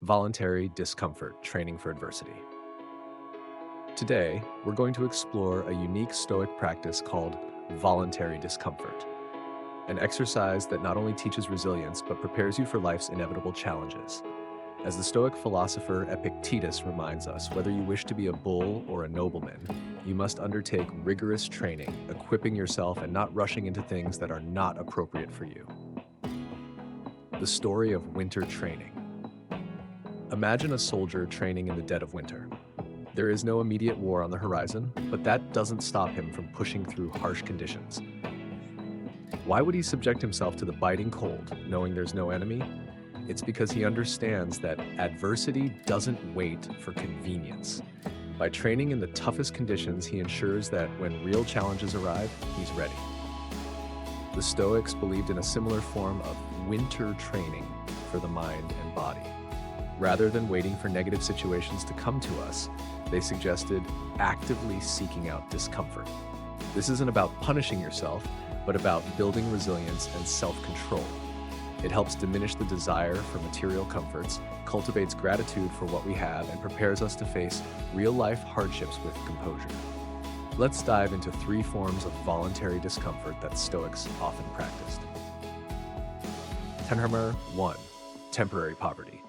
Voluntary Discomfort Training for Adversity. Today, we're going to explore a unique Stoic practice called voluntary discomfort, an exercise that not only teaches resilience but prepares you for life's inevitable challenges. As the Stoic philosopher Epictetus reminds us, whether you wish to be a bull or a nobleman, you must undertake rigorous training, equipping yourself and not rushing into things that are not appropriate for you. The story of winter training. Imagine a soldier training in the dead of winter. There is no immediate war on the horizon, but that doesn't stop him from pushing through harsh conditions. Why would he subject himself to the biting cold, knowing there's no enemy? It's because he understands that adversity doesn't wait for convenience. By training in the toughest conditions, he ensures that when real challenges arrive, he's ready. The Stoics believed in a similar form of winter training for the mind and body. Rather than waiting for negative situations to come to us, they suggested actively seeking out discomfort. This isn't about punishing yourself, but about building resilience and self-control. It helps diminish the desire for material comforts, cultivates gratitude for what we have, and prepares us to face real-life hardships with composure. Let's dive into 3 forms of voluntary discomfort that Stoics often practiced. Tenhammer 1. Temporary poverty.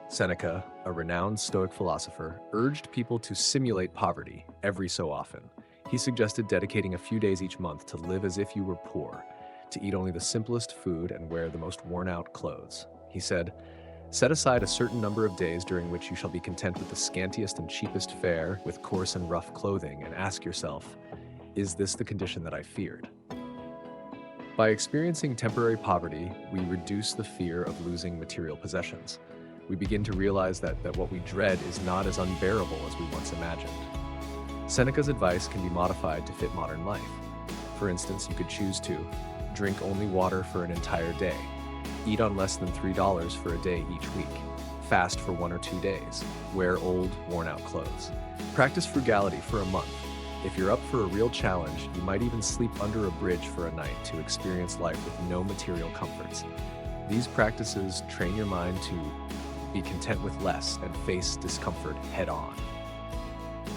Seneca, a renowned Stoic philosopher, urged people to simulate poverty every so often. He suggested dedicating a few days each month to live as if you were poor, to eat only the simplest food and wear the most worn-out clothes. He said, "Set aside a certain number of days during which you shall be content with the scantiest and cheapest fare, with coarse and rough clothing, and ask yourself, is this the condition that I feared?" By experiencing temporary poverty, we reduce the fear of losing material possessions. We begin to realize that what we dread is not as unbearable as we once imagined. Seneca's advice can be modified to fit modern life. For instance, you could choose to drink only water for an entire day, eat on less than $3 for a day each week, fast for 1 or 2 days, wear old, worn-out clothes. Practice frugality for a month. If you're up for a real challenge, you might even sleep under a bridge for a night to experience life with no material comforts. These practices train your mind to be content with less and face discomfort head-on.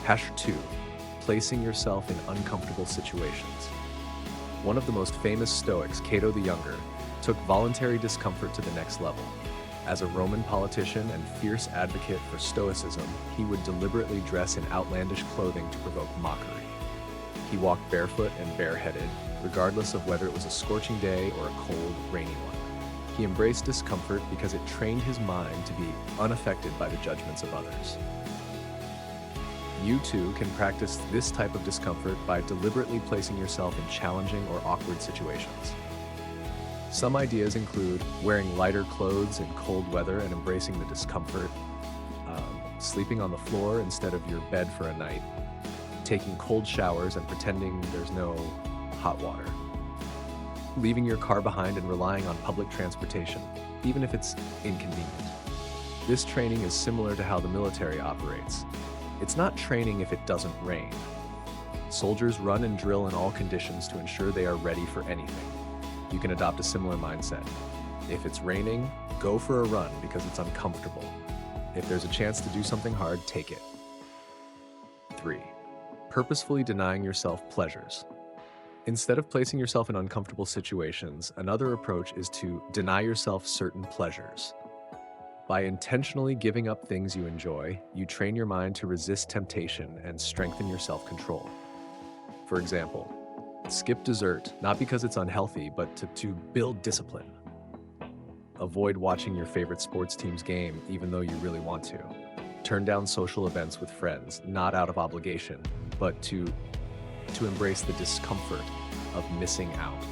Hash 2. Placing yourself in uncomfortable situations. One of the most famous Stoics, Cato the Younger, took voluntary discomfort to the next level. As a Roman politician and fierce advocate for Stoicism, he would deliberately dress in outlandish clothing to provoke mockery. He walked barefoot and bareheaded, regardless of whether it was a scorching day or a cold, rainy one. He embraced discomfort because it trained his mind to be unaffected by the judgments of others. You too can practice this type of discomfort by deliberately placing yourself in challenging or awkward situations. Some ideas include wearing lighter clothes in cold weather and embracing the discomfort, sleeping on the floor instead of your bed for a night, taking cold showers and pretending there's no hot water, leaving your car behind and relying on public transportation, even if it's inconvenient. This training is similar to how the military operates. It's not training if it doesn't rain. Soldiers run and drill in all conditions to ensure they are ready for anything. You can adopt a similar mindset. If it's raining, go for a run because it's uncomfortable. If there's a chance to do something hard, take it. 3. Purposefully denying yourself pleasures. Instead of placing yourself in uncomfortable situations, another approach is to deny yourself certain pleasures. By intentionally giving up things you enjoy, you train your mind to resist temptation and strengthen your self-control. For example, skip dessert, not because it's unhealthy, but to build discipline. Avoid watching your favorite sports team's game, even though you really want to. Turn down social events with friends, not out of obligation, but to embrace the discomfort of missing out.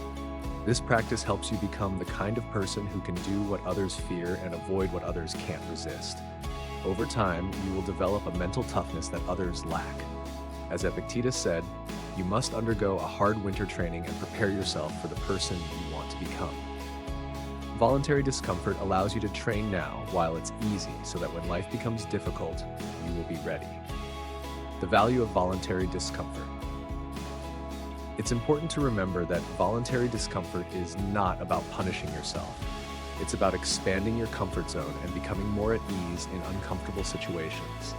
This practice helps you become the kind of person who can do what others fear and avoid what others can't resist. Over time, you will develop a mental toughness that others lack. As Epictetus said, you must undergo a hard winter training and prepare yourself for the person you want to become. Voluntary discomfort allows you to train now while it's easy, so that when life becomes difficult, you will be ready. The value of voluntary discomfort. It's important to remember that voluntary discomfort is not about punishing yourself. It's about expanding your comfort zone and becoming more at ease in uncomfortable situations.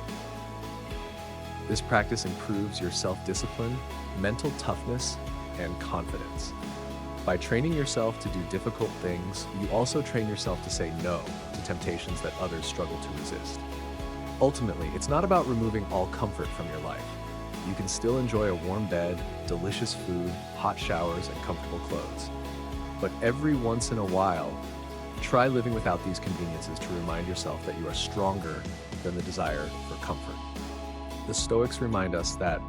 This practice improves your self-discipline, mental toughness, and confidence. By training yourself to do difficult things, you also train yourself to say no to temptations that others struggle to resist. Ultimately, it's not about removing all comfort from your life. You can still enjoy a warm bed, delicious food, hot showers, and comfortable clothes. But every once in a while, try living without these conveniences to remind yourself that you are stronger than the desire for comfort. The Stoics remind us that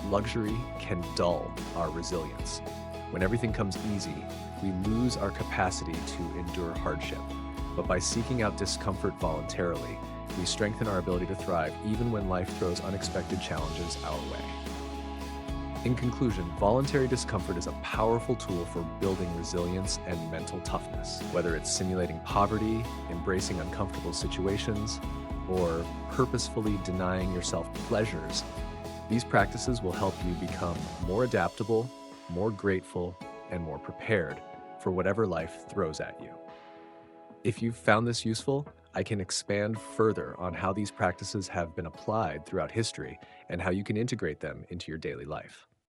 luxury can dull our resilience. When everything comes easy, we lose our capacity to endure hardship. But by seeking out discomfort voluntarily, we strengthen our ability to thrive even when life throws unexpected challenges our way. In conclusion, voluntary discomfort is a powerful tool for building resilience and mental toughness. Whether it's simulating poverty, embracing uncomfortable situations, or purposefully denying yourself pleasures, these practices will help you become more adaptable, more grateful, and more prepared for whatever life throws at you. If you've found this useful, I can expand further on how these practices have been applied throughout history and how you can integrate them into your daily life.